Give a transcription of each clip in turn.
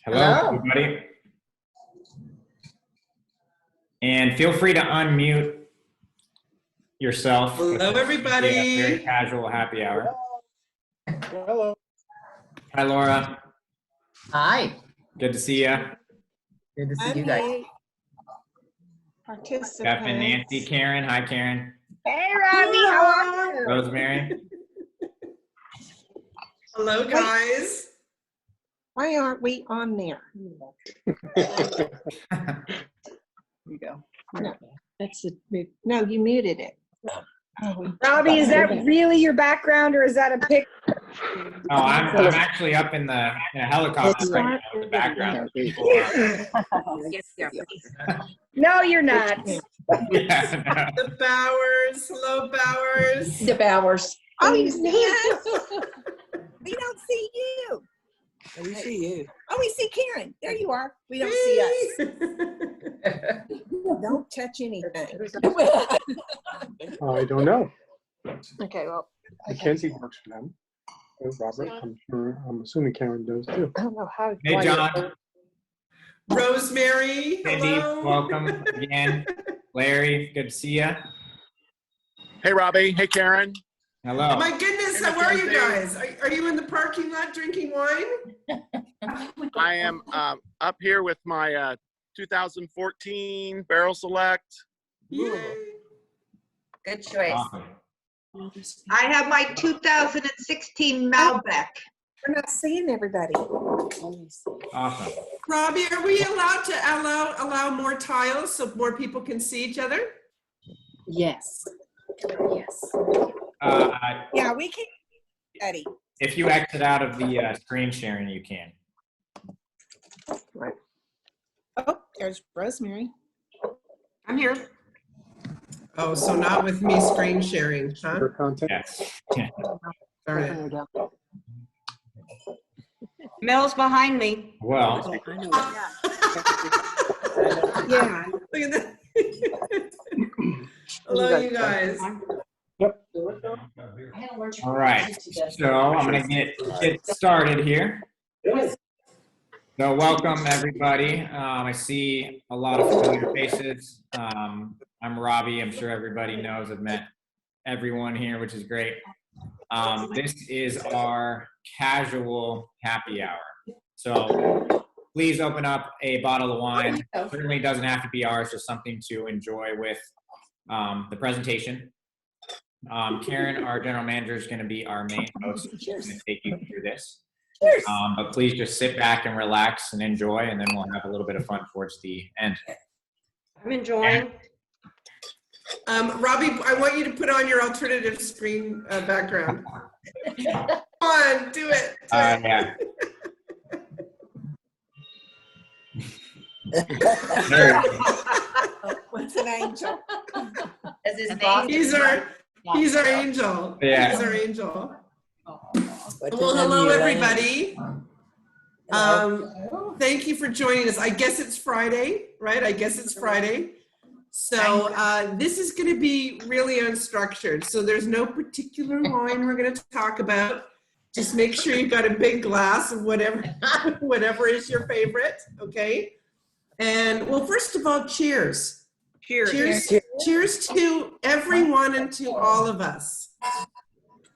Hello, everybody. And feel free to unmute yourself. Hello, everybody. Very casual happy hour. Hello. Hi, Laura. Hi. Good to see you. Good to see you guys. Participants. Jeff and Nancy. Karen. Hi, Karen. Hey, Robbie, how are you? Rosemary. Hello, guys. Why aren't we on there? There you go. No, that's the no. You muted it. Oh, Robbie, is that really your background or is that a pic? Oh, I'm actually up in a helicopter right now in the background. No, you're not. Yeah, The Bowers. Hello, Bowers. The Bowers. oh, you see us? We don't see you. We see you. Oh, we see Karen. There you are. We don't see us. Don't touch anything. I don't know. Okay, well, Mackenzie works for them. Oh, Robert, I'm assuming Karen does too. I don't know how. Hey, John. Rosemary. Cindy, Hello. welcome again. Larry, good to see you. Hey, Robbie. Hey, Karen. Hello. My goodness, how are you guys? Are you in the parking lot drinking wine? I am up here with my 2014 Barrel Select. Yay. Good choice. Awesome. I have my 2016 Malbec. We're not seeing everybody. Awesome. Robbie, are we allowed to allow more tiles so more people can see each other? Yes. Yes. Yeah, we can. Eddie. If you exit out of the screen sharing, you can. Right. Oh, there's Rosemary. I'm here. Oh, so not with me screen sharing, huh? Her content. Yes. Darn it. Mel's behind me. Well, Yeah. Look at that. Hello, you guys. all right. So I'm going to get started here. So welcome, everybody. I see a lot of familiar faces. I'm Robbie. I'm sure everybody knows. I've met everyone here, which is great. This is our casual happy hour. So please open up a bottle of wine. It certainly doesn't have to be ours, just something to enjoy with the presentation. Karen, our general manager, is going to be our main host. She's going to take you through this. But please just sit back and relax and enjoy, and then we'll have a little bit of fun towards the end. I'm enjoying. Robbie, I want you to put on your alternative screen background. Come on, do it. Yeah. There we go. What's an angel? As his name. He's our angel. Yeah. He's our angel. Well, hello, everybody. Thank you for joining us. I guess it's Friday, right? I guess it's Friday. So this is going to be really unstructured. So there's no particular wine we're going to talk about. Just make sure you got a big glass of whatever is your favorite, okay? And well, first of all, cheers. Cheers. Cheers to everyone and to all of us.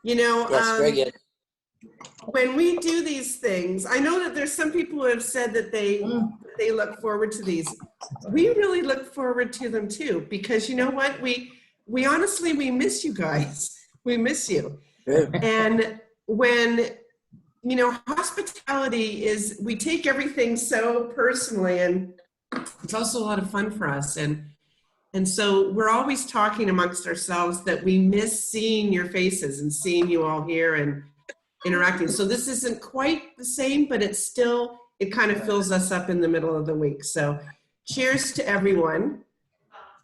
You know, Yes, very good. when we do these things, I know that there's some people who have said that they look forward to these. We really look forward to them too, because you know what? We honestly, we miss you guys. We miss you. Good. And when, you know, hospitality is, we take everything so personally, and it's also a lot of fun for us. And so we're always talking amongst ourselves that we miss seeing your faces and seeing you all here and interacting. So this isn't quite the same, but it's still, it kind of fills us up in the middle of the week. So cheers to everyone.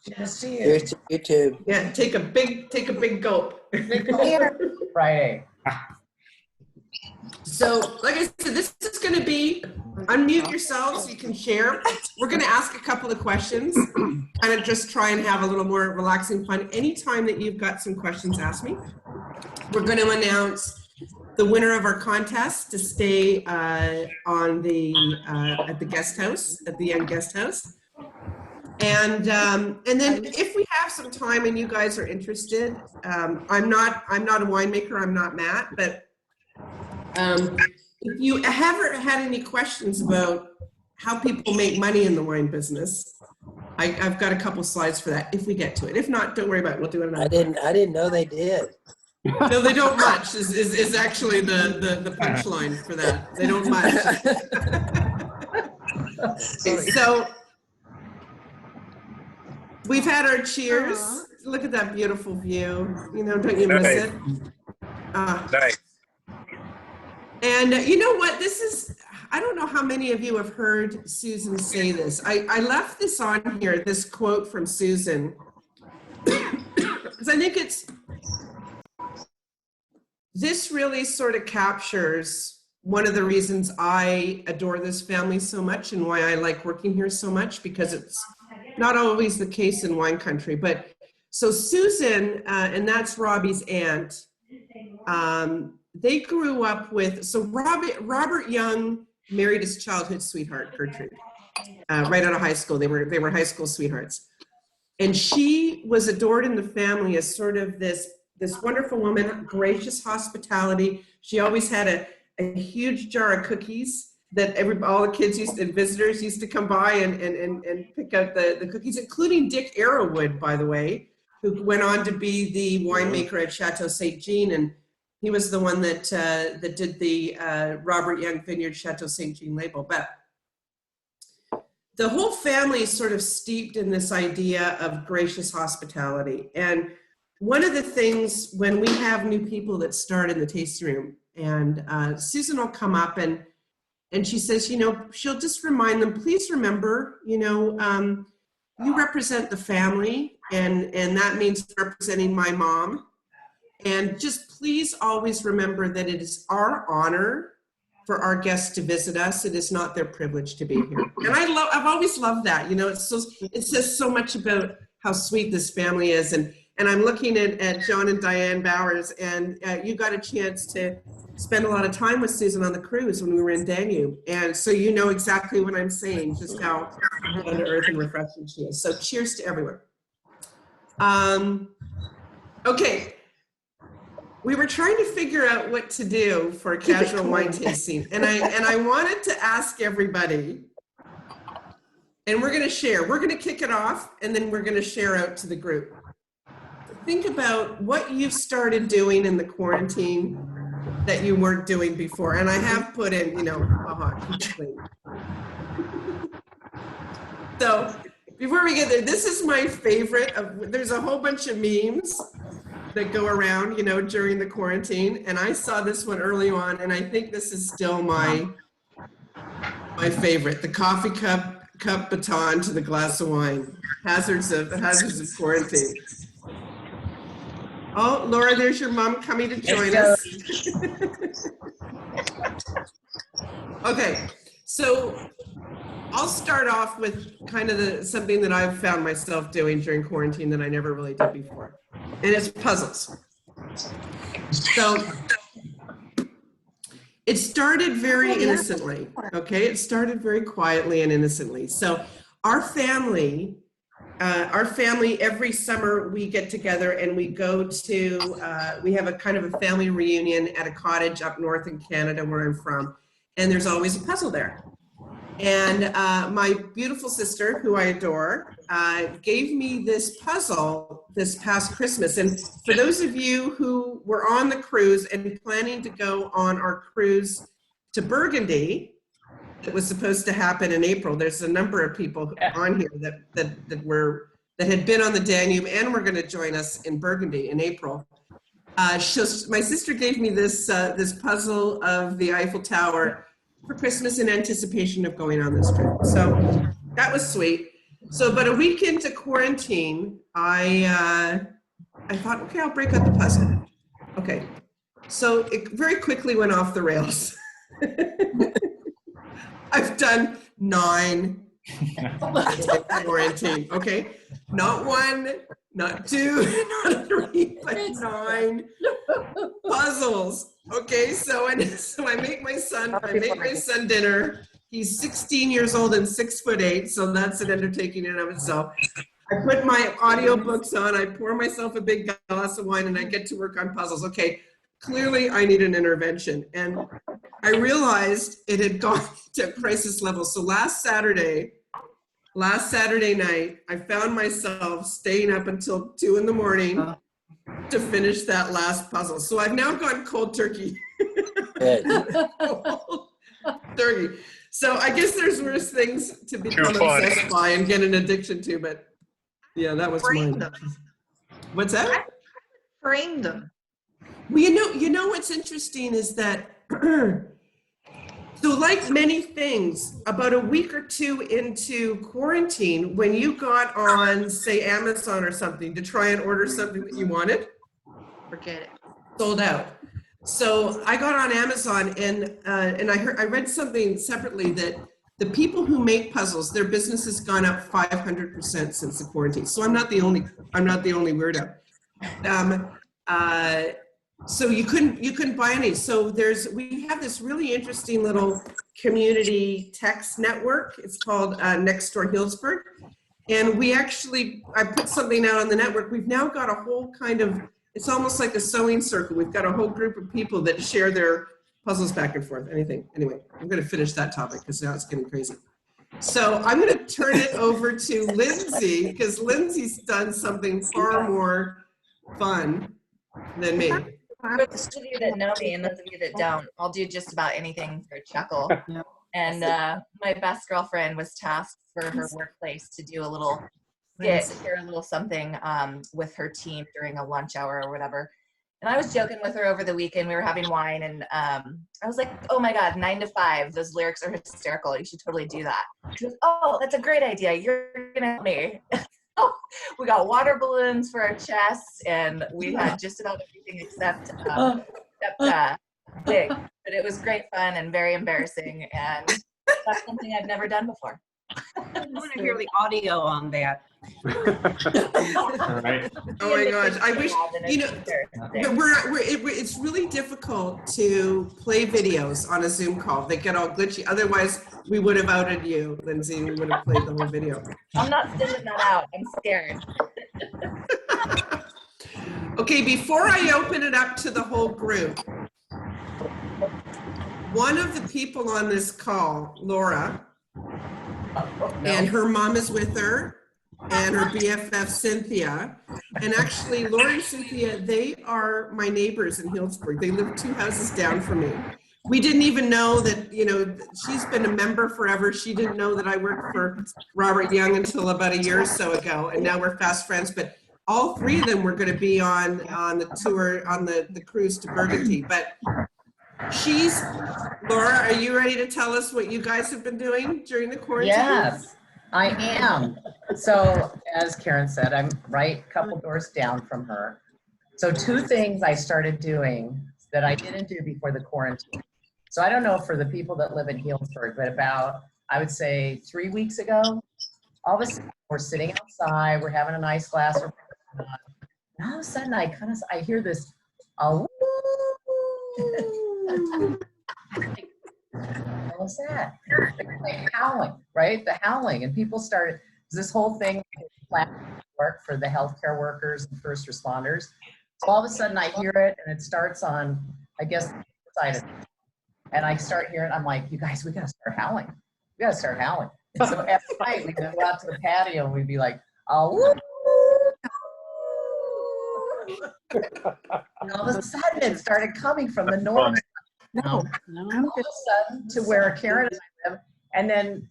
Cheers to you. Cheers to you too. Yeah, take a big gulp. Friday. So, like I said, this is going to be, unmute yourselves so you can share. We're going to ask a couple of questions, kind of just try and have a little more relaxing fun. Anytime that you've got some questions, ask me. We're going to announce the winner of our contest to stay on the at the guest house, at the Young Guest House. And then if we have some time and you guys are interested, I'm not a winemaker, I'm not Matt, but if you ever had any questions about how people make money in the wine business, I've got a couple slides for that if we get to it. If not, don't worry about it. We'll do it another time. I didn't know they did. No, they don't much is actually the punchline for that. They don't much. So we've had our cheers. Look at that beautiful view. You know, don't you miss it? Nice. And you know what? This is, I don't know how many of you have heard Susan say this. I left this on here, this quote from Susan, because I think this really sort of captures one of the reasons I adore this family so much and why I like working here so much, because it's not always the case in wine country. But so Susan, and that's Robbie's aunt, they grew up with, so Robert Young married his childhood sweetheart, Gertrude, right out of high school. They were high school sweethearts. And she was adored in the family as sort of this wonderful woman, gracious hospitality. She always had a huge jar of cookies that all the kids and visitors used to come by and pick out the cookies, including Dick Arrowwood, by the way, who went on to be the winemaker at Chateau St. Jean. And he was the one that did the Robert Young Vineyard Chateau St. Jean label. But the whole family is sort of steeped in this idea of gracious hospitality. And one of the things when we have new people that start in the tasting room, and Susan will come up and she says, you know, she'll just remind them, please remember, you know, you represent the family, and that means representing my mom. And just please always remember that it is our honor for our guests to visit us. It is not their privilege to be here. And I've always loved that. You know, it says so much about how sweet this family is. And I'm looking at John and Diane Bowers, and you got a chance to spend a lot of time with Susan on the cruise when we were in Danube. And so you know exactly what I'm saying, just how down to earth and refreshing she is. So cheers to everyone. Okay. We were trying to figure out what to do for a casual wine tasting. And I wanted to ask everybody, and we're gonna share. We're gonna kick it off, and then we're gonna share out to the group. Think about what you've started doing in the quarantine that you weren't doing before. And I have put in, you know, keep clean. So before we get there, this is my favorite. There's a whole bunch of memes that go around, you know, during the quarantine. And I saw this one early on, and I think this is still my favorite. The coffee cup baton to the glass of wine. Hazards of quarantine. Oh, Laura, there's your mom coming to join us. Okay, so I'll start off with kind of something that I've found myself doing during quarantine that I never really did before. And it's puzzles. So it started very innocently, okay? It started very quietly and innocently. So our family, every summer we get together and we go to, we have a kind of a family reunion at a cottage up north in Canada where I'm from. And there's always a puzzle there. And my beautiful sister, who I adore, gave me this puzzle this past Christmas. And for those of you who were on the cruise and planning to go on our cruise to Burgundy, that was supposed to happen in April. There's a number of people on here that had been on the Danube and were going to join us in Burgundy in April. My sister gave me this puzzle of the Eiffel Tower for Christmas in anticipation of going on this trip. So that was sweet. So about a week into quarantine, I thought, okay, I'll break out the puzzle. Okay, so it very quickly went off the rails. I've done 9 quarantine, okay? Not 1, not 2, not 3, but 9 puzzles. Okay, so I make my son dinner. He's 16 years old and 6'8", so that's an undertaking in and of itself. I put my audiobooks on, I pour myself a big glass of wine, and I get to work on puzzles. Okay, clearly I need an intervention. And I realized it had gone to crisis level. So last Saturday night, I found myself staying up until 2 in the morning to finish that last puzzle. So I've now gone cold turkey. Cold turkey. So I guess there's worse things to become obsessed by and get an addiction to, but yeah, that was mine. What's that? Frame them. Well, you know what's interesting is that, so like many things, about a week or two into quarantine, when you got on, say, Amazon or something to try and order something that you wanted, Forget it. sold out. So I got on Amazon and I read something separately that the people who make puzzles, their business has gone up 500% since the quarantine. So I'm not the only weirdo. So you couldn't buy any. So we have this really interesting little community text network. It's called Next Door Healdsburg. And I put something out on the network. We've now got a whole kind of, it's almost like a sewing circle. We've got a whole group of people that share their puzzles back and forth. Anyway, I'm going to finish that topic because now it's getting crazy. So I'm going to turn it over to Lindsay because Lindsay's done something far more fun than me. For those of you that know me and those of you that don't, I'll do just about anything for a chuckle. And my best girlfriend was tasked for her workplace to do a little skit, share a little something with her team during a lunch hour or whatever. And I was joking with her over the weekend. We were having wine, and I was like, "Oh my God, 9 to 5. Those lyrics are hysterical. You should totally do that." She goes, "Oh, that's a great idea. You're gonna help me." We got water balloons for our chests, and we had just about everything except wig. But it was great fun and very embarrassing, and that's something I've never done before. I want to hear the audio on that. All right. Oh my gosh, I wish, it's really difficult to play videos on a Zoom call. They get all glitchy. Otherwise, we would have outed you, Lindsay. We would have played the whole video. I'm not sending that out. I'm scared. Okay, before I open it up to the whole group, one of the people on this call, Laura, and her mom is with her, and her BFF, Cynthia. And actually, Laura and Cynthia, they are my neighbors in Healdsburg. They live 2 houses down from me. We didn't even know that, she's been a member forever. She didn't know that I worked for Robert Young until about a year or so ago, and now we're fast friends. But all 3 of them were going to be on the tour, on the cruise to Burgundy. But Laura, are you ready to tell us what you guys have been doing during the quarantine? Yes, I am. So as Karen said, I'm right a couple doors down from her. So 2 things I started doing that I didn't do before the quarantine. So I don't know for the people that live in Healdsburg, but about, I would say 3 weeks ago, all of a sudden we're sitting outside, we're having a nice glass of wine, and all of a sudden I hear this, what was that? Like howling, right? The howling. And people started, this whole thing work for the healthcare workers and first responders. So all of a sudden I hear it and it starts on, I guess, the side of it. And I start hearing, I'm like, you guys, we gotta start howling. We gotta start howling. And so at night we go out to the patio and we'd be like, oh, and all of a sudden it started coming from the north. All of a sudden to where Karen and I live, and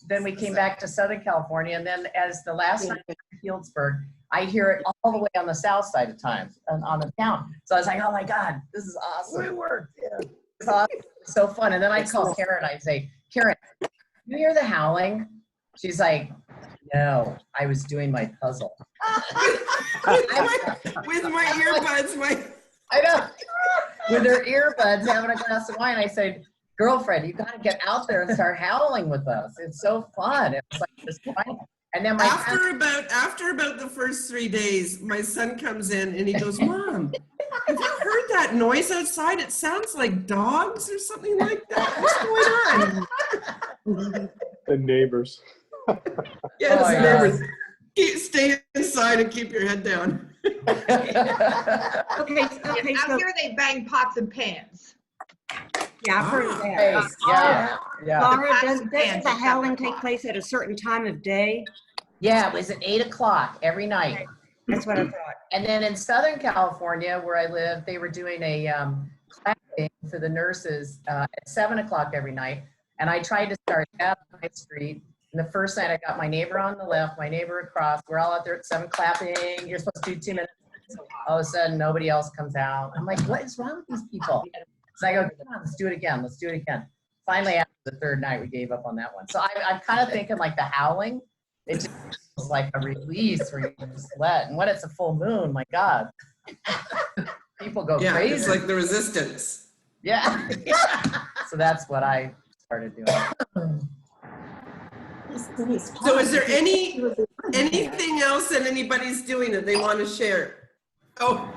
then we came back to Southern California, and then as the last time in Healdsburg, I hear it all the way on the south side of town, on the town. So I was like, oh my God, this is awesome. It worked. Yeah. It's awesome. It's so fun. And then I call Karen, I say, Karen, you hear the howling? She's like, no, I was doing my puzzle. with my earbuds, I know. With her earbuds, having a glass of wine, I said, girlfriend, you got to get out there and start howling with us. It's so fun. It's like this fun. And then after about the first 3 days, my son comes in and he goes, Mom, have you heard that noise outside. It sounds like dogs or something like that. What's going on? The neighbors. Yes, Oh, yeah. neighbors. Stay inside and keep your head down. Okay, okay, Out so, here they bang pots and pans. yeah, I've heard of Hey, that. yeah. Laura, doesn't Fans the at 7 howling take o'clock. place at a certain time of day? Yeah, it was at 8 o'clock every night. That's what I thought. And then in Southern California, where I live, they were doing a clapping for the nurses at 7 o'clock every night. And I tried to start that on my street. And the first night I got my neighbor on the left, my neighbor across. We're all out there at 7 clapping. You're supposed to do 2 minutes. All of a sudden, nobody else comes out. I'm like, what is wrong with these people? So I go, come on, let's do it again. Let's do it again. Finally, after the third night, we gave up on that one. So I'm kind of thinking like the howling, it just feels like a release where you just let. And when it's a full moon, my God, people go Yeah, crazy. it's like the resistance. Yeah. So that's what I started doing. So is there anything else that anybody's doing that they want to share? Oh,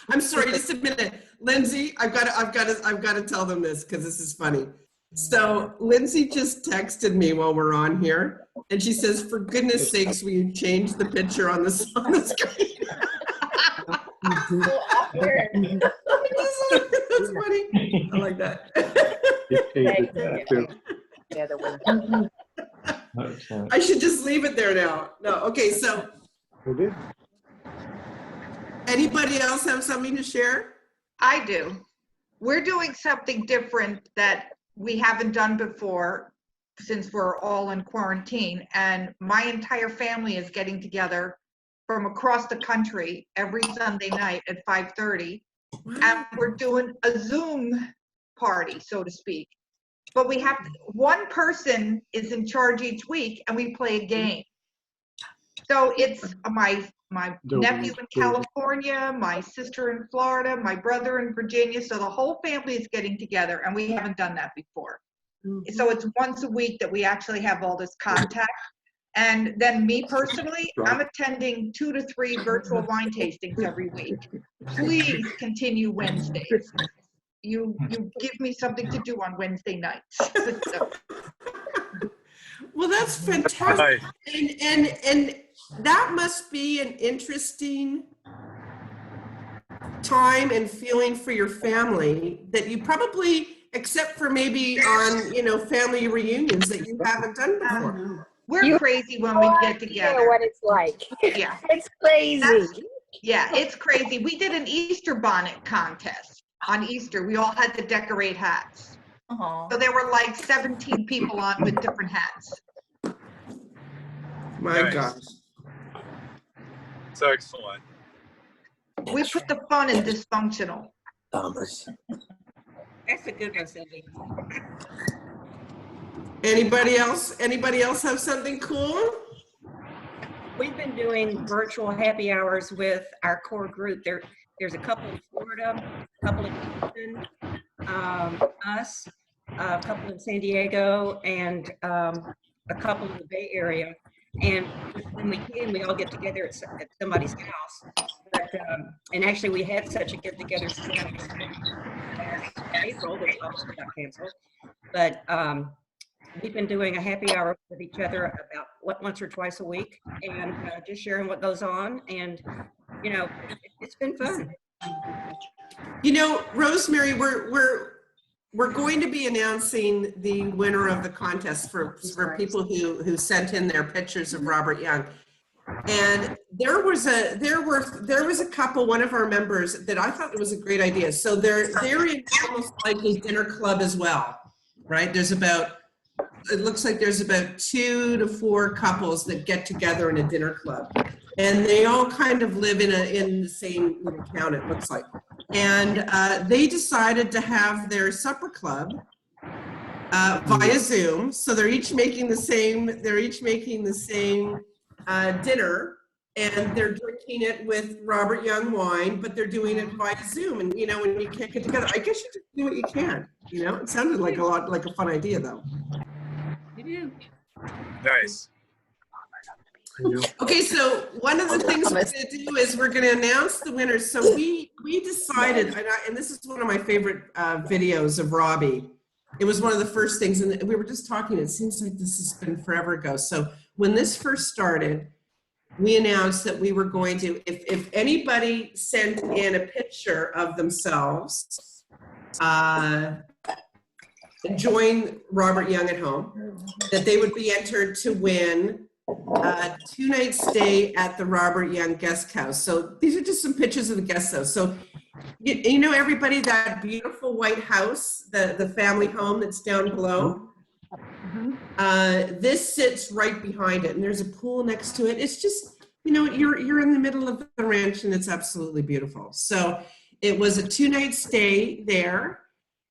I'm sorry, just a minute. Lindsay, I've got to tell them this because this is funny. So Lindsay just texted me while we're on here, and she says, "For goodness sakes, will you change the picture on the screen?" That's funny. I like that. I should just leave it there now. No, okay, so anybody else have something to share? I do. We're doing something different that we haven't done before since we're all in quarantine. And my entire family is getting together from across the country every Sunday night at 5:30. And we're doing a Zoom party, so to speak. But we have one person is in charge each week, and we play a game. So it's my nephew in California, my sister in Florida, my brother in Virginia. So the whole family is getting together, and we haven't done that before. So it's once a week that we actually have all this contact. And then me personally, I'm attending 2 to 3 virtual wine tastings every week. Please continue Wednesdays. You give me something to do on Wednesday nights. So. Well, that's fantastic. And that must be an interesting time and feeling for your family that you probably, except for maybe on, family reunions, that you haven't done before. We're crazy when we get together. You know what it's like. Yeah. It's crazy. Yeah, it's crazy. We did an Easter bonnet contest on Easter. We all had to decorate hats. So there were like 17 people on with different hats. My gosh. So excellent. We put the fun in dysfunctional. That's a good one, Cindy. Anybody else have something cool? We've been doing virtual happy hours with our core group. There's a couple in Florida, a couple in Houston, us, a couple in San Diego, and a couple in the Bay Area. And when we can, we all get together at somebody's house. But, and actually, we had such a get-together since April, which obviously got canceled. But we've been doing a happy hour with each other about once or twice a week, and just sharing what goes on. And it's been fun. Rosemary, we're going to be announcing the winner of the contest for people who sent in their pictures of Robert Young. And there was a couple, one of our members, that I thought it was a great idea. So they're in almost like a dinner club as well, right? It looks like there's about 2 to 4 couples that get together in a dinner club, and they all kind of live in the same little town, it looks like. And they decided to have their supper club via Zoom. So they're each making the same dinner, and they're drinking it with Robert Young wine, but they're doing it via Zoom. And when you can't get together, I guess you just do what you can. It sounded like a fun idea, though. You do. Nice. Okay, so one of the things we're going to do is we're going to announce the winners. So we decided, and this is one of my favorite videos of Robbie. It was one of the first things, and we were just talking, it seems like this has been forever ago. So when this first started, we announced that we were going to, if anybody sent in a picture of themselves, join Robert Young at Home, that they would be entered to win a 2-night stay at the Robert Young Guest House. So these are just some pictures of the guest house. So you know, everybody, that beautiful white house, the family home that's down below, this sits right behind it, and there's a pool next to it. It's just, you know, you're in the middle of the ranch, and it's absolutely beautiful. So it was a 2-night stay there,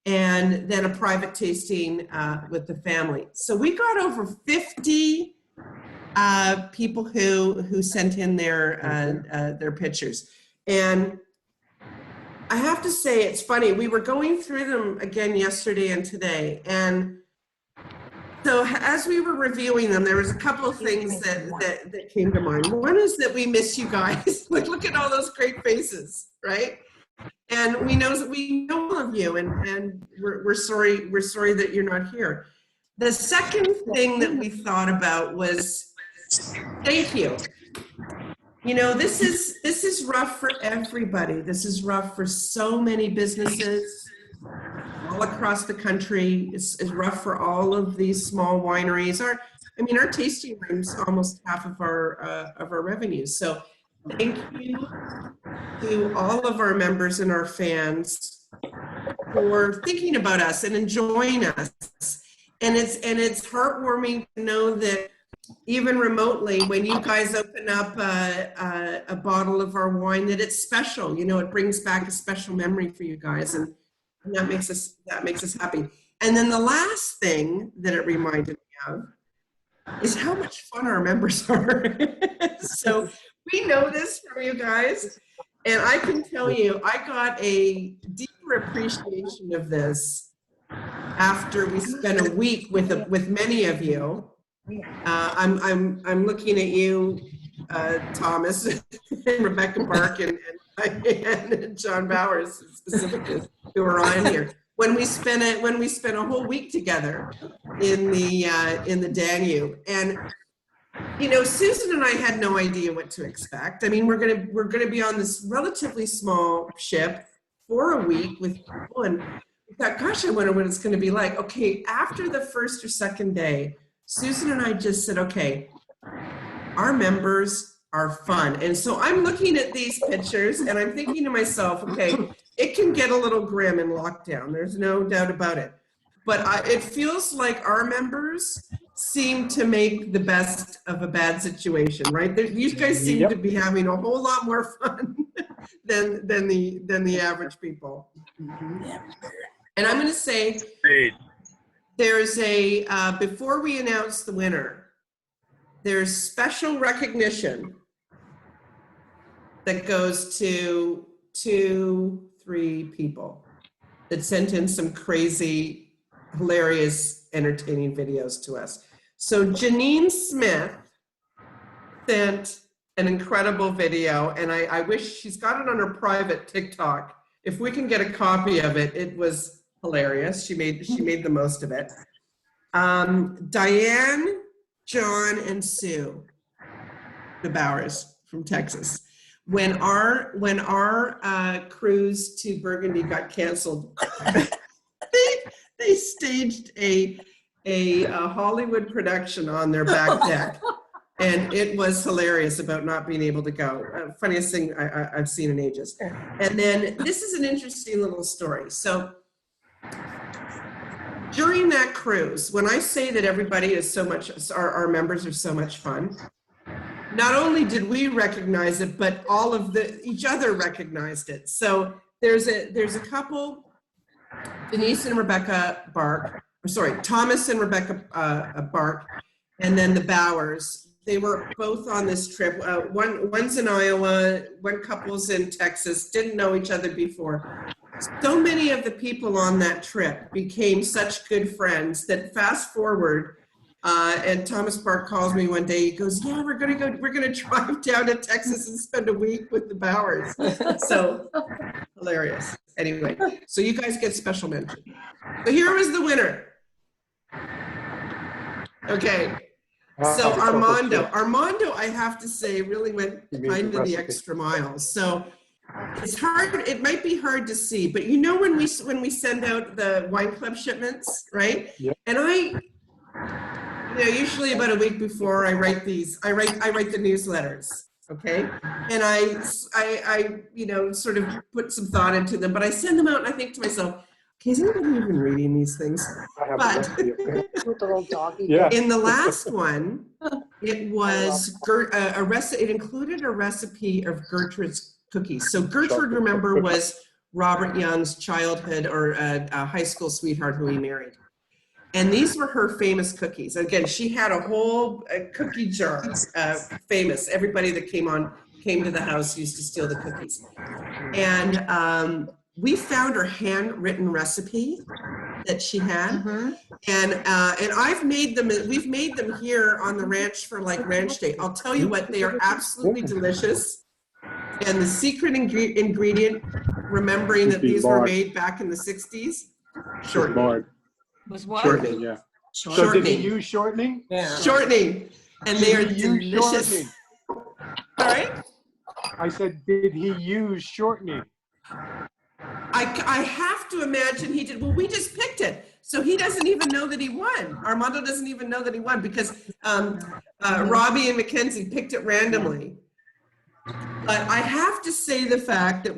and then a private tasting with the family. So we got over 50 people who sent in their pictures. And I have to say, it's funny, we were going through them again yesterday and today, and so as we were reviewing them, there was a couple of things that came to mind. One is that we miss you guys. Look at all those great faces, right? And we know all of you, and we're sorry that you're not here. The second thing that we thought about was thank you. You know, this is rough for everybody. This is rough for so many businesses all across the country. It's rough for all of these small wineries. Our tasting room's almost half of our revenues. So thank you to all of our members and our fans for thinking about us and enjoying us. And it's heartwarming to know that even remotely, when you guys open up a bottle of our wine, that it's special. You know, it brings back a special memory for you guys, and that makes us happy. And then the last thing that it reminded me of is how much fun our members are. So we know this from you guys, and I can tell you, I got a deeper appreciation of this after we spent a week with many of you. I'm looking at you, Thomas, and Rebecca Bark, and John Bowers specifically, who are on here. When we spent a whole week together in the Danube, and you know, Susan and I had no idea what to expect. I mean, we're gonna be on this relatively small ship for a week with people, and we thought, gosh, I wonder what it's going to be like. Okay, after the first or second day, Susan and I just said, okay, our members are fun. And so I'm looking at these pictures and I'm thinking to myself, okay, it can get a little grim in lockdown. There's no doubt about it. But it feels like our members seem to make the best of a bad situation, right? These guys seem to be having a whole lot more fun than the average people. And I'm going to say, there's before we announce the winner, there's special recognition that goes to 2-3 people that sent in some crazy, hilarious, entertaining videos to us. So Janine Smith sent an incredible video, and I wish she's got it on her private TikTok. If we can get a copy of it, it was hilarious. She made the most of it. Diane, John, and Sue, the Bowers from Texas. When our cruise to Burgundy got canceled, they staged a Hollywood production on their back deck, and it was hilarious about not being able to go. Funniest thing I've seen in ages. And then this is an interesting little story. So during that cruise, when I say that everybody is so much, our members are so much fun, not only did we recognize it, but all of each other recognized it. So there's a couple, Denise and Rebecca Bark, Thomas and Rebecca Bark, and then the Bowers. They were both on this trip. One's in Iowa, one couple's in Texas, didn't know each other before. So many of the people on that trip became such good friends that fast forward, And Thomas Park calls me one day. He goes, "Yeah, we're gonna drive down to Texas and spend a week with the Bowers." So hilarious. Anyway, so you guys get special mention. So here was the winner. Okay. So Armando, I have to say, really went kind of the extra mile. So it's hard. It might be hard to see, but you know when we send out the wine club shipments, right? Yep. And usually about a week before I write these, I write the newsletters, okay? And I sort of put some thought into them, but I send them out and I think to myself, okay, is anybody even reading these things? But Yeah. in the last one, it was it included a recipe of Gertrude's cookies. So Gertrude, remember, was Robert Young's childhood or high school sweetheart who he married. And these were her famous cookies. Again, she had a whole cookie jar, famous. Everybody that came to the house used to steal the cookies. And we found her handwritten recipe that she had. And I've made them, we've made them here on the ranch for like Ranch Day. I'll tell you what, they are absolutely delicious. And the secret ingredient, remembering that these were made back in the 60s, shortening. Was what? Shortening. Yeah. Shortening. So did he use shortening? Yeah. Shortening. And they are delicious. All right? I said, did he use shortening? I have to imagine he did. Well, we just picked it. So he doesn't even know that he won. Armando doesn't even know that he won because Robbie and Mackenzie picked it randomly. But I have to say the fact that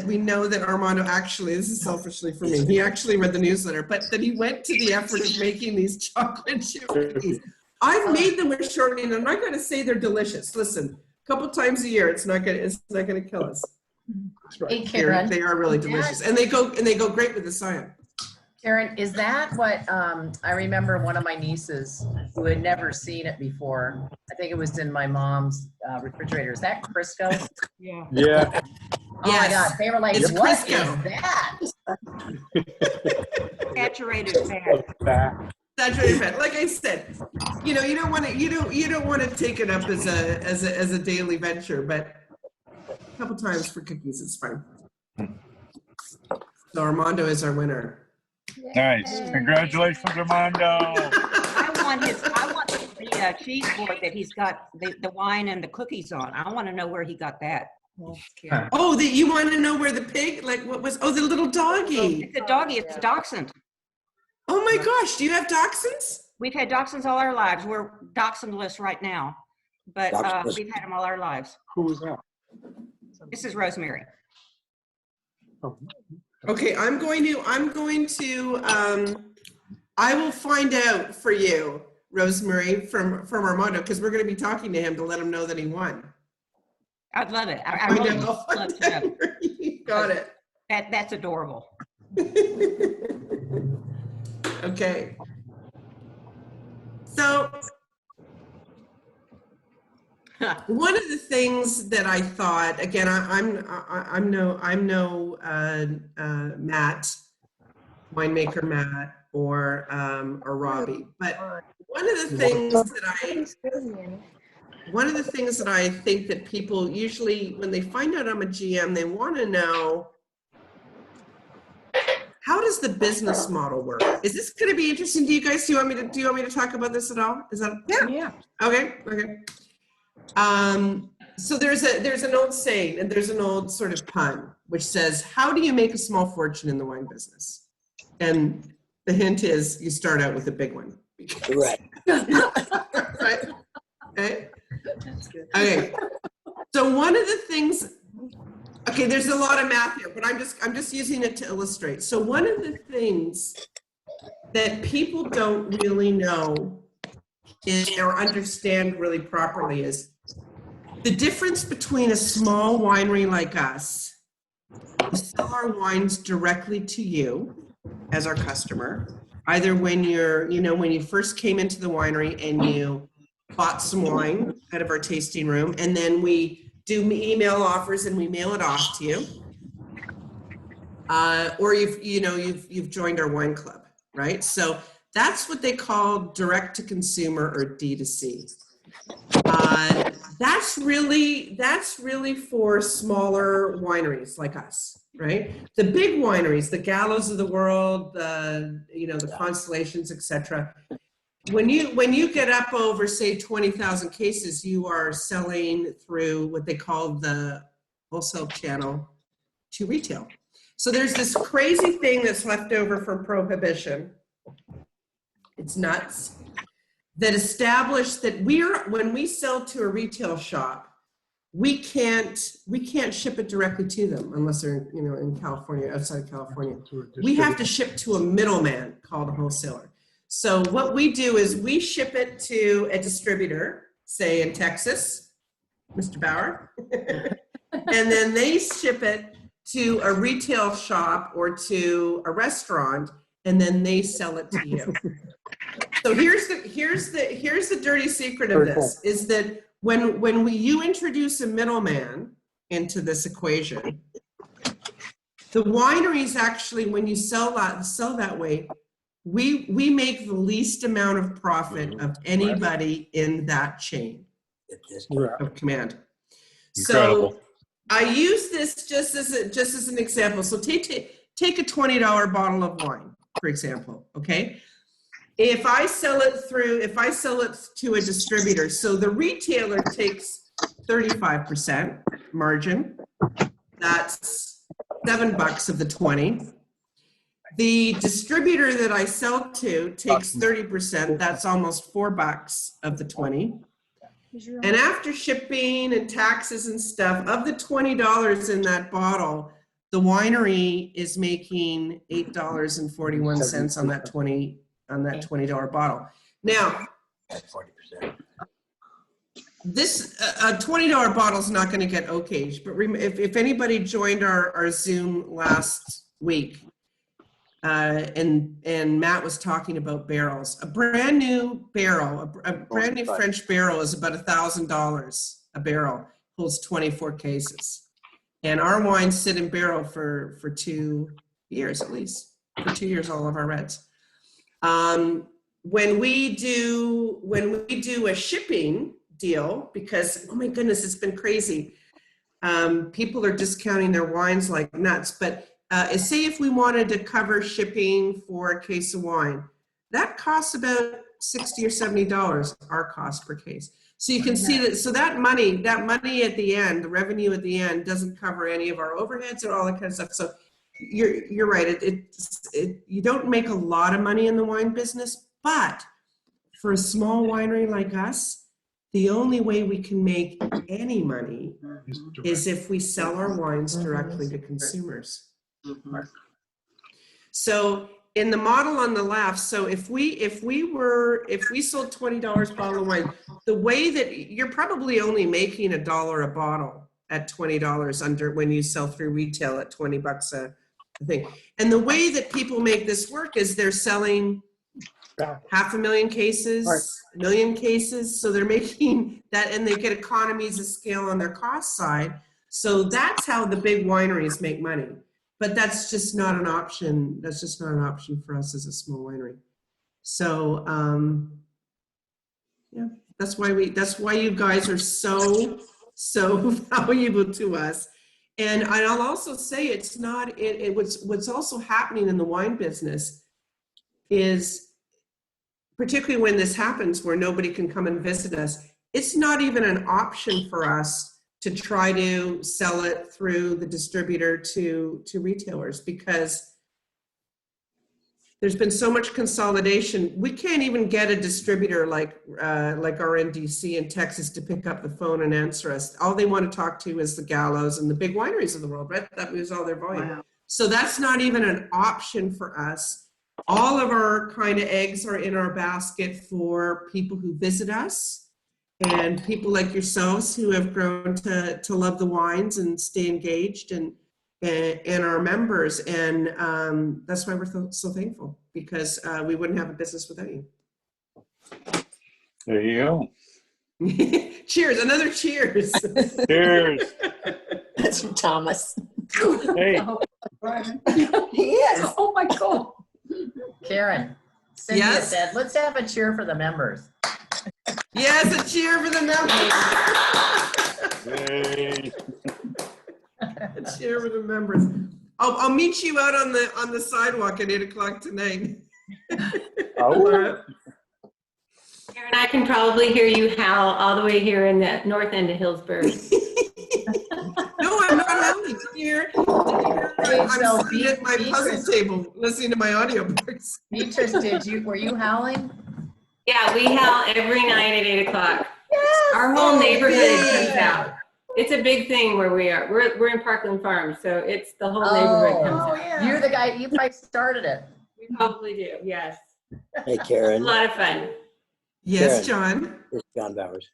we know that Armando actually, this is selfishly for me, he actually read the newsletter, but that he went to the effort of making these chocolate chip cookies. I've made them with shortening, and I'm not going to say they're delicious. Listen, a couple times a year, it's not going to kill us. That's right. Hey, Karen. They are really delicious, and they go great with the cyan. Karen, is that what, I remember one of my nieces who had never seen it before. I think it was in my mom's refrigerator. Is that Crisco? Yeah. Yeah. Oh my God. They were like, It's what Crisco. is that? Saturated fat. Saturated fat. Like I said, you don't want to take it up as a daily venture, but a couple times for cookies, it's fine. So Armando is our winner. Nice. Congratulations, Armando. I want the cheese board that he's got the wine and the cookies on. I want to know where he got that. Oh, you want to know where the pig, like what was, the little doggy. It's a doggy, it's dachshund. Oh my gosh, do you have dachshunds? We've had dachshunds all our lives. We're dachshundless right now, but we've had them all our lives. Who was that? This is Rosemary. Oh. Okay, I will find out for you, Rosemary, from Armando, because we're going to be talking to him to let him know that he won. I'd love it. I really would love to know. You got it. That's adorable. Okay. So one of the things that I thought, again, I'm no Matt, winemaker Matt, or Robbie, but one of the things that I think that people usually, when they find out I'm a GM, they want to know, how does the business model work? Is this going to be interesting to you guys? Do you want me to talk about this at all? Is that Yeah. Okay. So there's an old saying, and there's an old sort of pun, which says, how do you make a small fortune in the wine business? And the hint is you start out with a big one. Right. Right? Okay. That's good. Okay. So one of the things, okay, there's a lot of math here, but I'm just using it to illustrate. So one of the things that people don't really know or understand really properly is the difference between a small winery like us. We sell our wines directly to you as our customer, either when when you first came into the winery and you bought some wine out of our tasting room, and then we do email offers and we mail it off to you, or you've joined our wine club, right? So That's what they call direct to consumer or D2C. That's really for smaller wineries like us, right? The big wineries, the Gallows of the world, the Constellations, etc. When you get up over, say, 20,000 cases, you are selling through what they call the wholesale channel to retail. So there's this crazy thing that's left over from Prohibition. It's nuts. That established that when we sell to a retail shop, we can't ship it directly to them unless they're in California, outside of California. We have to ship to a middleman called a wholesaler. So what we do is we ship it to a distributor, say in Texas, Mr. Bauer, and then they ship it to a retail shop or to a restaurant, and then they sell it to you. So here's the dirty secret of this, is that when you introduce a middleman into this equation, the wineries actually, when you sell that way, we make the least amount of profit of anybody in that chain of command. Incredible. So I use this just as an example. So take a $20 bottle of wine, for example, okay? If I sell it to a distributor, so the retailer takes 35% margin, that's $7 of the 20. The distributor that I sell to takes 30%, that's almost $4 of the 20. And after shipping and taxes and stuff, of the $20 in that bottle, the winery is making $8.41 on that $20 bottle. Now, this a $20 bottle is not going to get oak-aged, but if anybody joined our Zoom last week, and Matt was talking about barrels, a brand new barrel, a brand new French barrel is about $1,000 a barrel, holds 24 cases, and our wines sit in barrel for 2 years at least, for 2 years, all of our reds. When we do a shipping deal, because oh my goodness, it's been crazy. People are discounting their wines like nuts. But say if we wanted to cover shipping for a case of wine, that costs about $60 or $70. Our cost per case. So you can see that. So that money at the end, the revenue at the end, doesn't cover any of our overheads or all that kind of stuff. So you're right. You don't make a lot of money in the wine business, but for a small winery like us, the only way we can make any money is if we sell our wines directly to consumers. So in the model on the left, so if we sold $20 bottle of wine, the way that you're probably only making $1 a bottle at $20 under when you sell through retail at $20 a thing. And the way that people make this work is they're selling 500,000 cases, 1 million cases. So they're making that, and they get economies of scale on their cost side. So that's how the big wineries make money. But that's just not an option. That's just not an option for us as a small winery. So yeah, that's why you guys are so valuable to us. And I'll also say it's not, what's also happening in the wine business is, particularly when this happens where nobody can come and visit us, it's not even an option for us to try to sell it through the distributor to retailers, because there's been so much consolidation. We can't even get a distributor like our NDC in Texas to pick up the phone and answer us. All they want to talk to is the Gallows and the big wineries of the world, right? That moves all their volume. Wow. So that's not even an option for us. All of our kind of eggs are in our basket for people who visit us and people like yourselves who have grown to love the wines and stay engaged, and our members. And that's why we're so thankful, because we wouldn't have a business without you. There you go. Cheers, another cheers. Cheers. That's from Thomas. Hey. He is. Oh my God. Karen, Cynthia Yes. said, let's have a cheer for the members. Yes, a cheer for the members. Yay. A cheer for the members. I'll meet you out on the sidewalk at 8 o'clock tonight. Oh. Karen, I can probably hear you howl all the way here in the north end of Hillsburg. No, I'm not howling. Here, I'm So sitting at my puzzle table listening to my audiobooks. Beatrice, were you howling? Yeah, we howl every night at 8 o'clock. Our whole neighborhood comes out. It's a big thing where we are. We're in Parkland Farms, so it's the whole neighborhood comes out. Yeah. You're the guy, you probably started it. We probably do, yes. Hey, Karen. A lot of fun. Yes, Karen, John. It's John Bowers.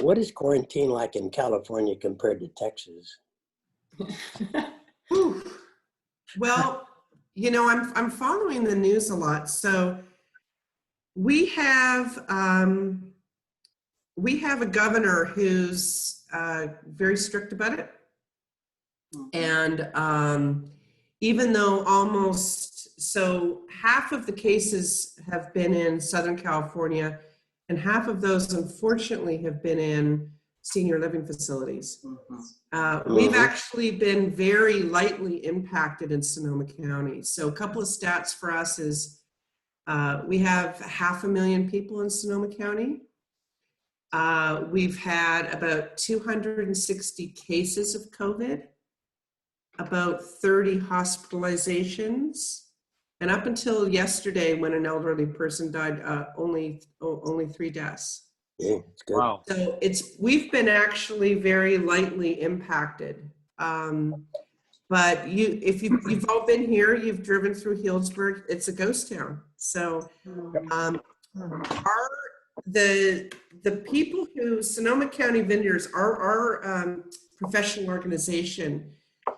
What is quarantine like in California compared to Texas? Well, you know, I'm following the news a lot. So we have a governor who's very strict about it. And even though so half of the cases have been in Southern California, and half of those, unfortunately, have been in senior living facilities. We've actually been very lightly impacted in Sonoma County. So a couple of stats for us is we have 500,000 people in Sonoma County. We've had about 260 cases of COVID, about 30 hospitalizations. And up until yesterday, when an elderly person died, only 3 deaths. Yeah, it's good. Wow. So we've been actually very lightly impacted. But if you've all been here, you've driven through Healdsburg, it's a ghost town. So the people who, Sonoma County Vendors, our professional organization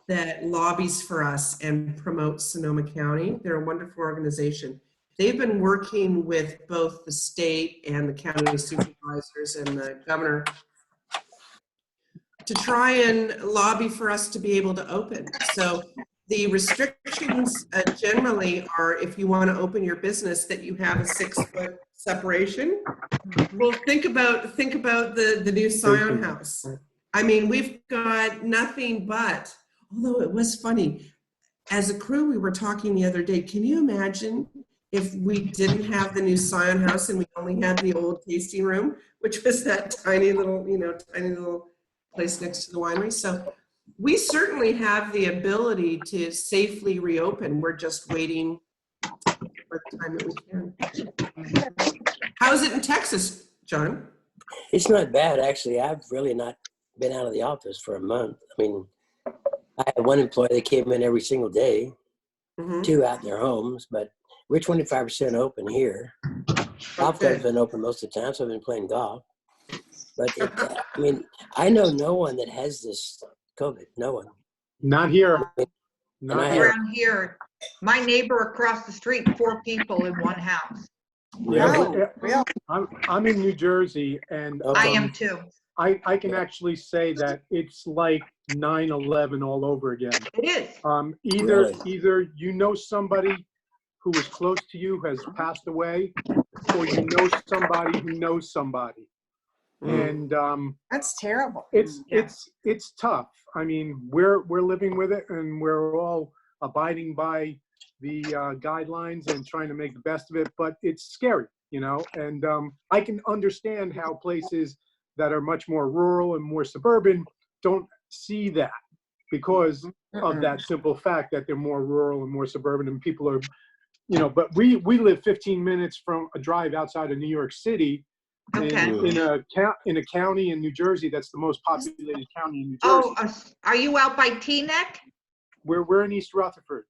that lobbies for us and promotes Sonoma County. They're a wonderful organization. They've been working with both the state and the county supervisors and the governor to try and lobby for us to be able to open. So the restrictions generally are, if you want to open your business, that you have a 6-foot separation. Well, think about the new Scion House. I mean, we've got nothing but, although it was funny, as a crew, we were talking the other day, can you imagine if we didn't have the new Scion House and we only had the old tasting room, which was that tiny little place next to the winery? So we certainly have the ability to safely reopen. We're just waiting for the time that we can. How is it in Texas, John? It's not bad, actually. I've really not been out of the office for a month. I mean, I had one employee that came in every single day, 2 out in their homes, but we're 25% open here. Golf club's been open most of the time, so I've been playing golf. But I mean, I know no one that has this COVID. No one. Not here. Not here. Around here, my neighbor across the street, 4 people in one house. Yeah, I'm in New Jersey, and I am too. I can actually say that it's like 9/11 all over again. It is. Either you know somebody who is close to you has passed away, or you know somebody who knows somebody. And That's terrible. It's tough. I mean, we're living with it, and we're all abiding by the guidelines and trying to make the best of it. But it's scary, you know. And I can understand how places that are much more rural and more suburban don't see that because of that simple fact that they're more rural and more suburban, and people are, you know. But we live 15 minutes from a drive outside of New York City. Okay. In a county in New Jersey that's the most populated county in New Jersey. Oh, are you out by Teaneck? We're in East Rutherford.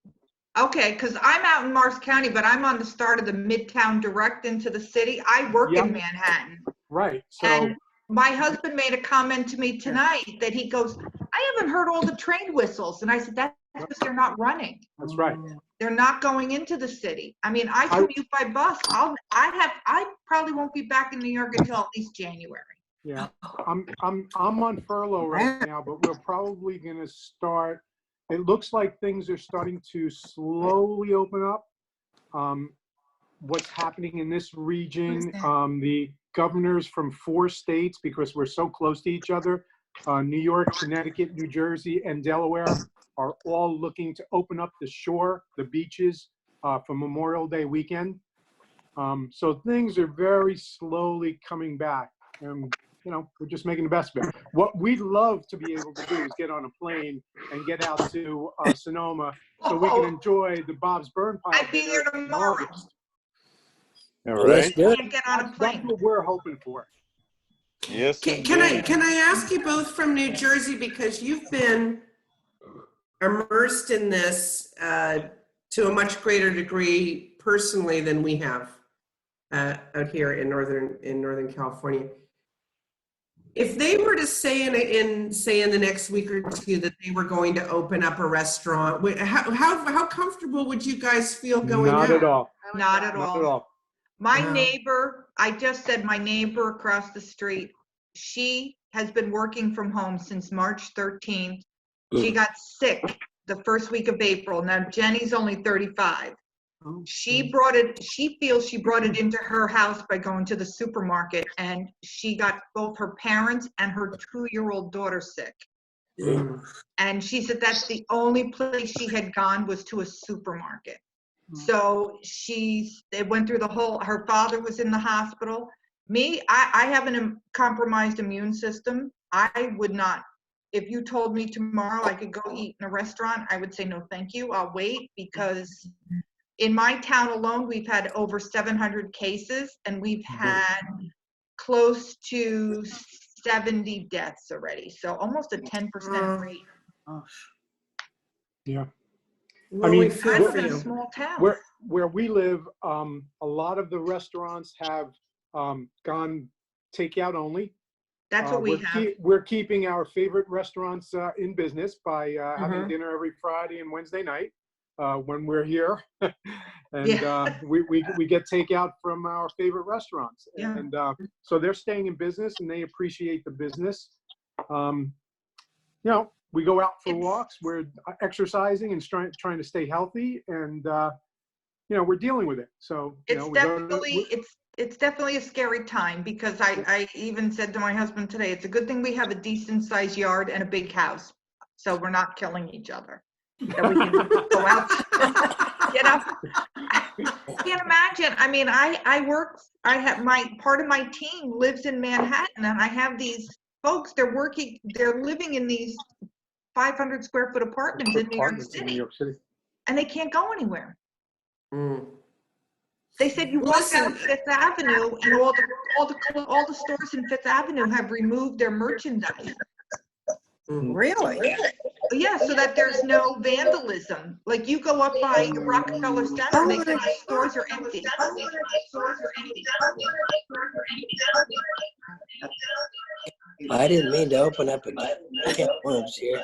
Okay, because I'm out in Morris County, but I'm on the start of the Midtown Direct into the city. I work in Manhattan. Right. So and my husband made a comment to me tonight that he goes, I haven't heard all the train whistles. And I said, that's because they're not running. That's right. They're not going into the city. I mean, I commute by bus. I probably won't be back in New York until at least January. Yeah, I'm on furlough right now, but we're probably going to start. It looks like things are starting to slowly open up. what's happening in this region. The governors from 4 states, because we're so close to each other, New York, Connecticut, New Jersey, and Delaware, are all looking to open up the shore, the beaches, for Memorial Day weekend. So things are very slowly coming back, and we're just making the best of it. What we'd love to be able to do is get on a plane and get out to Sonoma so we can enjoy the Bob's Burn Pile. I'd be there tomorrow. All Let's right. do it. Can't get on a That's plane. what we're hoping for. Yes. Can I ask you both from New Jersey, because you've been immersed in this to a much greater degree personally than we have out here in Northern California. If they were to say in the next week or two that they were going to open up a restaurant, how comfortable would you guys feel going Not out? at all. Not at Not at all. all. My Wow. neighbor, I just said my neighbor across the street, she has been working from home since March 13th. She got sick the first week of April. Now Jenny's only 35. She feels she brought it into her house by going to the supermarket, and she got both her parents and her 2-year-old daughter sick. And she said that's the only place she had gone was to a supermarket. So it went through her father was in the hospital. Me, I have a compromised immune system. I would not, if you told me tomorrow I could go eat in a restaurant, I would say no thank you, I'll wait, because in my town alone, we've had over 700 cases, and we've had close to 70 deaths already. So almost a 10% rate. Yeah. Well, I mean, we feel I for live in a you. small town. Where we live, a lot of the restaurants have gone takeout only. That's what we have. We're keeping our favorite restaurants in business by having dinner every Friday and Wednesday night when we're here. And we get takeout from our favorite restaurants. Yeah. And so they're staying in business, and they appreciate the business. We go out for walks, we're exercising and trying to stay healthy, and we're dealing with it. So it's definitely a scary time, because I even said to my husband today, it's a good thing we have a decent sized yard and a big house, so we're not killing each other. That we can go out. I can't imagine. I mean, I have part of my team lives in Manhattan, and I have these folks, they're living in these 500 square foot apartments in New York City, and they can't go anywhere. They said you walk down Fifth Avenue, and all the stores in Fifth Avenue have removed their merchandise. Really? Yeah, so that there's no vandalism. Like, you go up by the Rockefeller Center, and they said the stores are empty. I didn't mean to open up a can of worms here.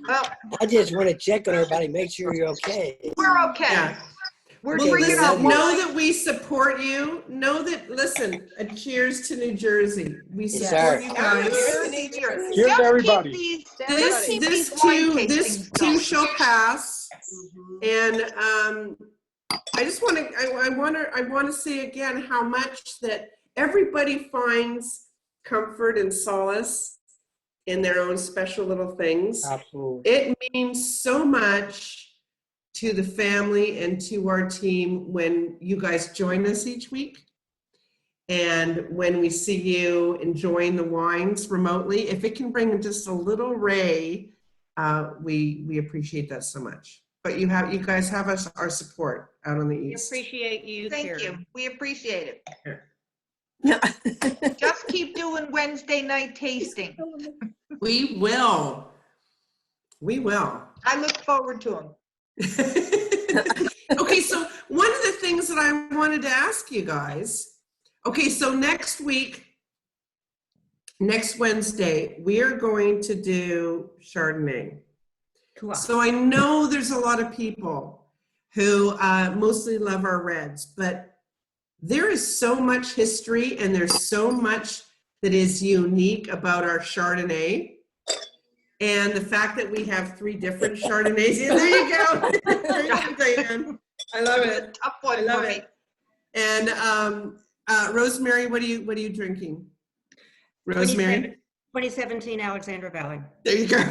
Well, I just want to check on everybody, make sure you're okay. we're okay. Yeah. We're Well, drinking our listen, know wine. that we support you. Listen, a cheers to New Jersey. We Yes, support sir. you guys. Here's everybody. This too shall pass. And I just want to say again how much that everybody finds comfort and solace in their own special little things. Absolutely. It means so much to the family and to our team when you guys join us each week. And when we see you enjoying the wines remotely, if it can bring just a little ray, we appreciate that so much. But you guys have our support out on the We East. appreciate you, Thank Karen. you. We appreciate it. Just keep doing Wednesday night tasting. We will. I look forward to them. Okay, so one of the things that I wanted to ask you guys, okay, so next Wednesday, we are going to do Chardonnay. Cool. So I know there's a lot of people who mostly love our reds, but there is so much history and there's so much that is unique about our Chardonnay. And the fact that we have 3 different Chardonnays, there you go. There you go, Diane. I love it. Tough one I love for me. it. And Rosemary, what are you drinking? Rosemary? 2017 Alexandra Valley. There you go.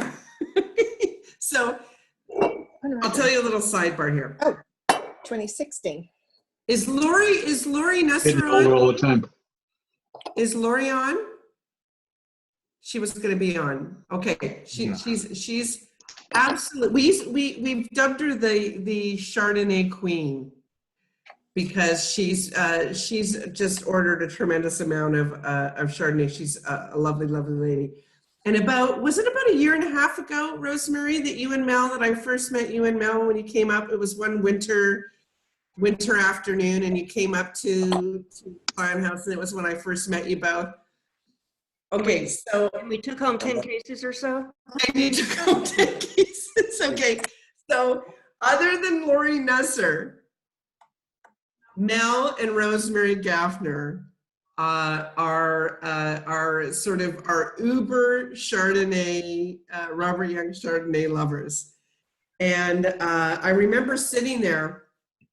So I'll tell you a little sidebar here. Oh, 2016. Is Lori Getting Nusser older all the on? time. Is Lori on? She was going to be on. Okay, No. she's absolutely. We've dubbed her the Chardonnay Queen because she's just ordered a tremendous amount of Chardonnay. She's a lovely, lovely lady. And was it about a year and a half ago, Rosemary, that I first met you and Mel when you came up? It was one winter afternoon, and you came up to Lion House, and it was when I first met you both. Okay, so And we took home 10 cases or so. I need to go 10 cases. Okay, so other than Lori Nusser, Mel and Rosemary Gaffner are sort of our uber Chardonnay, Robert Young Chardonnay lovers. And I remember sitting there. It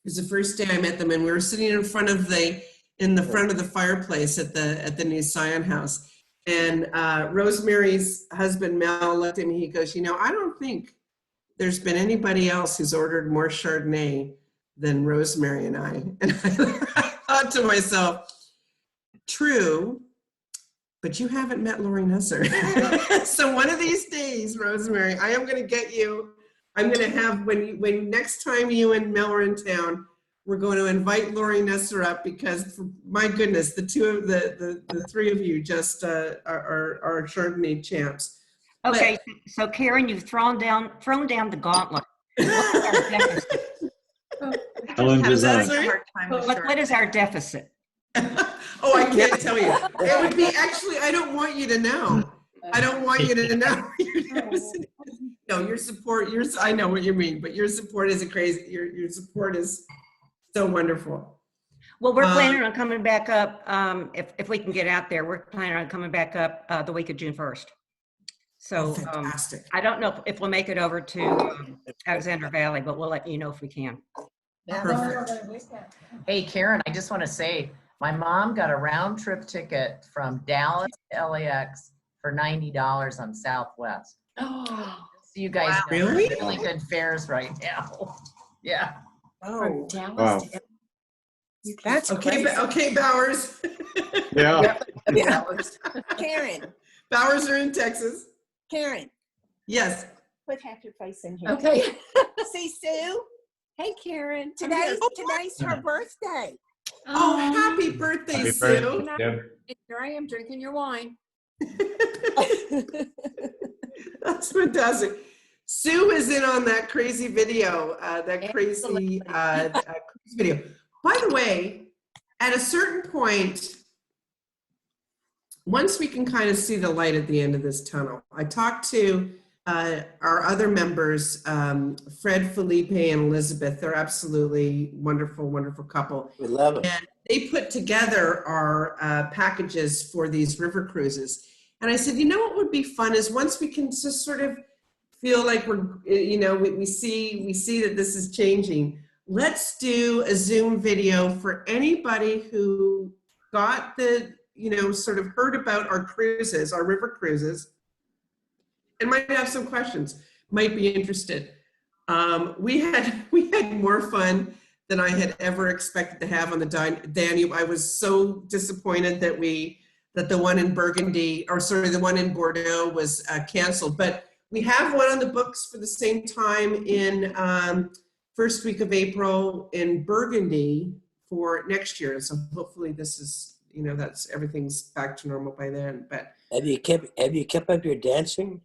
was the first day I met them, and we were sitting in front of the fireplace at the new Scion House. And Rosemary's husband Mel looked at me. He goes, I don't think there's been anybody else who's ordered more Chardonnay than Rosemary and I. And I thought to myself, true, but you haven't met Lori Nusser. So one of these days, Rosemary, I am going to get you. I'm going to have, when next time you and Mel are in town, we're going to invite Lori Nusser up because, my goodness, the three of you just are Chardonnay champs. Okay, so Karen, you've thrown down the gauntlet. Ellen Vizan. What is our deficit? Oh, I can't tell you. It would be actually, I don't want you to know. I don't want you to know. No, your support, I know what you mean, but your support is your support is so wonderful. Well, we're planning on coming back up, if we can get out there, we're planning on coming back up the week of June 1st. So fantastic. I don't know if we'll make it over to Alexandra Valley, but we'll let you know if we can. Perfect. Hey, Karen, I just want to say, my mom got a round trip ticket from Dallas to LAX for $90 on Southwest. Oh, So you guys know Really? really good fares right now. Yeah. from Dallas Wow. to That's Okay, crazy. okay, Bowers. Yeah. Yeah. Karen, Bowers are in Texas. Karen, Yes. put half your face in here. Okay. See Sue? Hey, Karen. Today's her birthday. Oh, happy birthday, Happy Sue. birthday. Yep. And here I am drinking your wine. That's fantastic. Sue is in on that crazy video, cruise video. By the way, at a certain point, once we can kind of see the light at the end of this tunnel, I talked to our other members, Fred, Felipe, and Elizabeth. They're absolutely wonderful, wonderful couple. We love it. And they put together our packages for these river cruises. And I said, what would be fun is once we can just sort of feel like we see that this is changing, let's do a Zoom video for anybody who got sort of heard about our cruises, our river cruises, and might have some questions, might be interested. We had more fun than I had ever expected to have on the Danube. I was so disappointed that the one in the one in Bordeaux was canceled. But we have one on the books for the same time in first week of April in Burgundy for next year. So hopefully this is, that's everything's back to normal by then. But Have you kept up your dancing?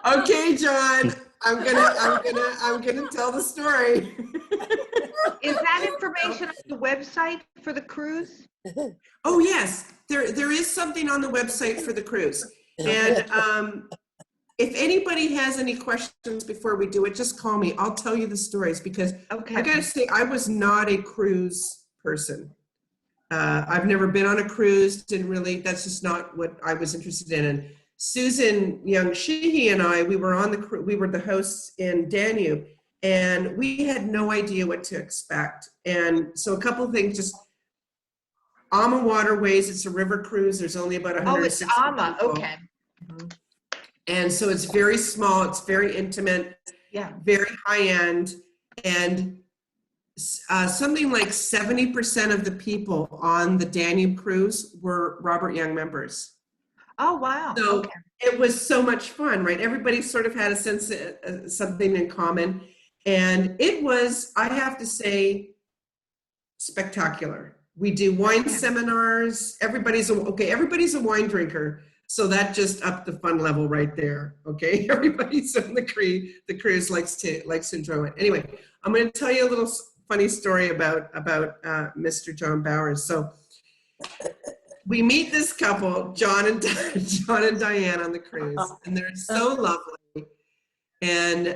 Okay, John. I'm gonna tell the story. Is that information on the website for the cruise? Oh yes, there is something on the website for the cruise. And if anybody has any questions before we do it, just call me. I'll tell you the stories because I gotta say I was not a cruise person. I've never been on a cruise. That's just not what I was interested in. And Susan Young Sheehy and I, we were the hosts in Danube, and we had no idea what to expect. And so a couple of things, just Ama Waterways, it's a river cruise. There's only about 160 it's Ama, people. okay. And so it's very small, it's very intimate, very high end, and something like 70% of the people on the Danube cruise were Robert Young members. Oh, wow. So okay. It was so much fun, right? Everybody sort of had a sense of something in common. And it was, I have to say, spectacular. We do wine seminars. Everybody's a wine drinker. So that just upped the fun level right there. Okay. Everybody's on the cruise likes to enjoy it. Anyway, I'm going to tell you a little funny story about Mr. John Bowers. So we meet this couple, John and Diane, on the cruise, and they're so lovely. And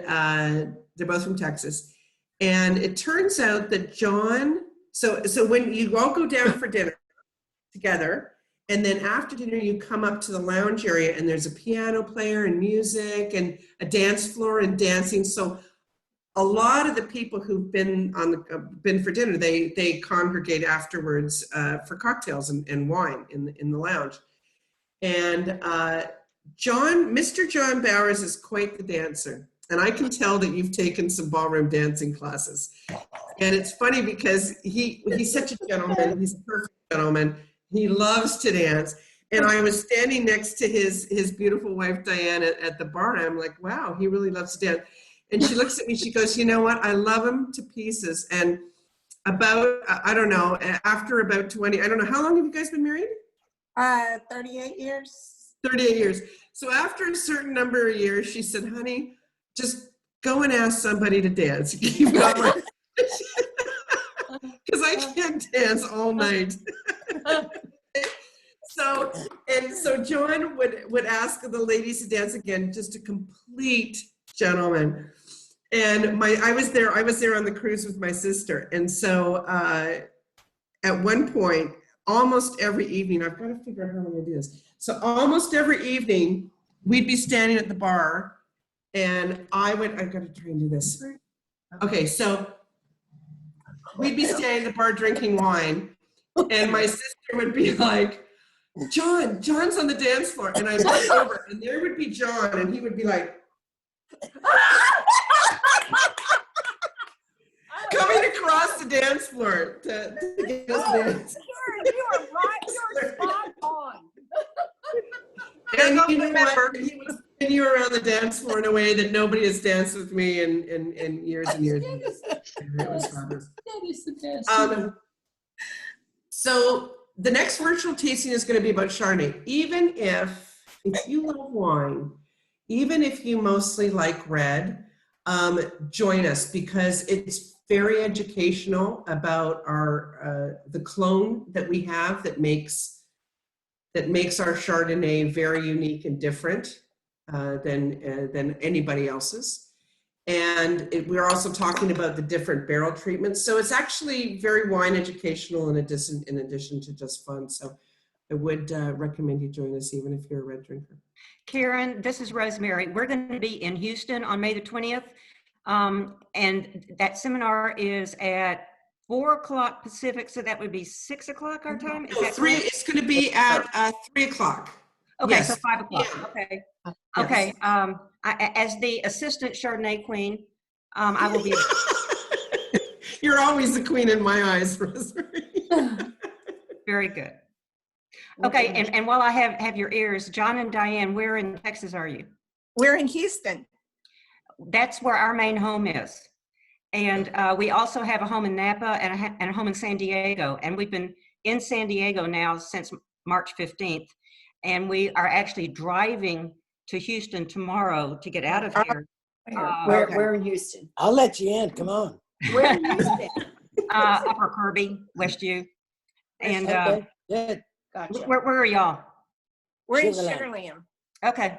they're both from Texas. And it turns out that John, so when you all go down for dinner together, and then after dinner you come up to the lounge area, and there's a piano player and music and a dance floor and dancing. So a lot of the people who've been for dinner, they congregate afterwards for cocktails and wine in the lounge. And Mr. John Bowers is quite the dancer. And I can tell that you've taken some ballroom dancing classes. And it's funny because he's such a gentleman. He's a perfect gentleman. He loves to dance. And I was standing next to his beautiful wife, Diane, at the bar. And I'm like, wow, he really loves to dance. And she looks at me, she goes, you know what? I love him to pieces. And after about 20, I don't know, how long have you guys been married? 38 years. 38 years. So after a certain number of years, she said, honey, just go and ask somebody to dance. Because I can't dance all night. So John would ask the ladies to dance again, just a complete gentleman. And I was there on the cruise with my sister. And so at one point, almost every evening, I've got to figure out how I'm going to do this. So almost every evening, we'd be standing at the bar, and I've got to try and do this. Okay, so we'd be standing at the bar drinking wine, and my sister would be like, John's on the dance floor. And I'd look over, and there would be John, and he would be like, coming across the dance floor to get us dance. Karen, you are right. You're spot on. And you know what? He was spinning you around the dance floor in a way that nobody has danced with me in years and years. It was fabulous. That is the best. So the next virtual tasting is going to be about Chardonnay. Even if you love wine, even if you mostly like red, join us, because it's very educational about the clone that we have that makes our Chardonnay very unique and different than anybody else's. And we're also talking about the different barrel treatments. So it's actually very wine educational in addition to just fun. So I would recommend you join us, even if you're a red drinker. Karen, this is Rosemary. We're going to be in Houston on May the 20th. And that seminar is at 4:00 Pacific, so that would be 6 o'clock our time? Is that correct? It's going to be at 3 o'clock. Okay, Yes. so 5 o'clock. Yeah. Okay. Yes. Okay. As the assistant Chardonnay queen, I will be. You're always the queen in my eyes, Rosemary. Very good. Okay, and while I have your ears, John and Diane, where in Texas are you? We're in Houston. That's where our main home is. And we also have a home in Napa and a home in San Diego. And we've been in San Diego now since March 15th. And we are actually driving to Houston tomorrow to get out of here. Where in Houston? I'll let you in. Come on. Where in Houston? Upper Kirby, Westview. And Okay, good. Gotcha. where are y'all? We're in Sugarland. Sugarland. Okay.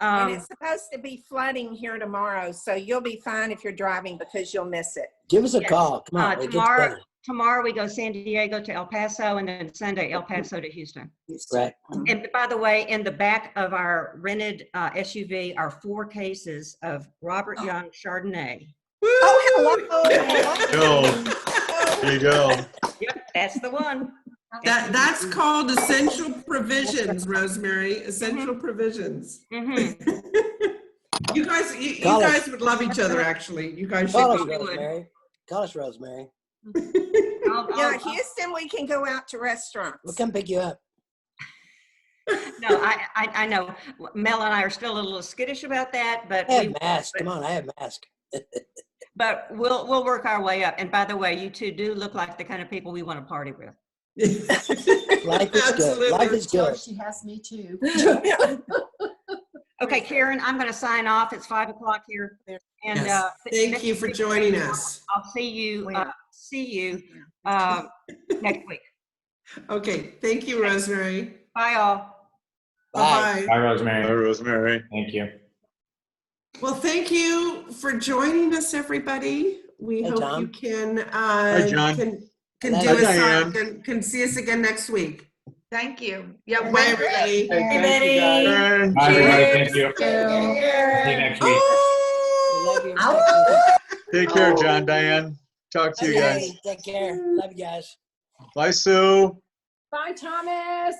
And it's supposed to be flooding here tomorrow, so you'll be fine if you're driving because you'll miss it. Give us a Yeah. call. Come on. We'll get Tomorrow, together. tomorrow we go San Diego to El Paso, and then Sunday El Paso to Houston. Right. And by the way, in the back of our rented SUV are 4 cases of Robert Young Chardonnay. There you go. Yep, that's the one. That's called essential provisions, Rosemary. Essential provisions. You guys would love each other, actually. You guys Call us, should be. Rosemary. Call us, Rosemary. Yeah, Houston, we can go out to restaurants. We'll come pick you up. No, I know. Mel and I are still a little skittish about that, but I have mask. Come on, I have mask. But we'll work our way up. And by the way, you two do look like the kind of people we want to party with. Life is good. Life is good. She has me too. Okay, Karen, I'm going to sign off. It's 5 o'clock here. And Yes. Thank you for joining us. I'll see you next week. Okay. Thank you, Rosemary. Bye, all. Bye-bye. Bye, Rosemary. Hi, Rosemary. Thank you. Well, thank you for joining us, everybody. We Hey, hope Tom. you can John. can Hi, do us Diane. can see us again next week. Thank you. Yeah, Bye, Wednesday. everybody. Hey, Betty. Bye, everybody. Thank you. See Cheers. you next week. Love you. Respect Take care, John, Diane. Talk to you. you guys. Okay, take care. Love you guys. Bye, Sue. Bye, Thomas.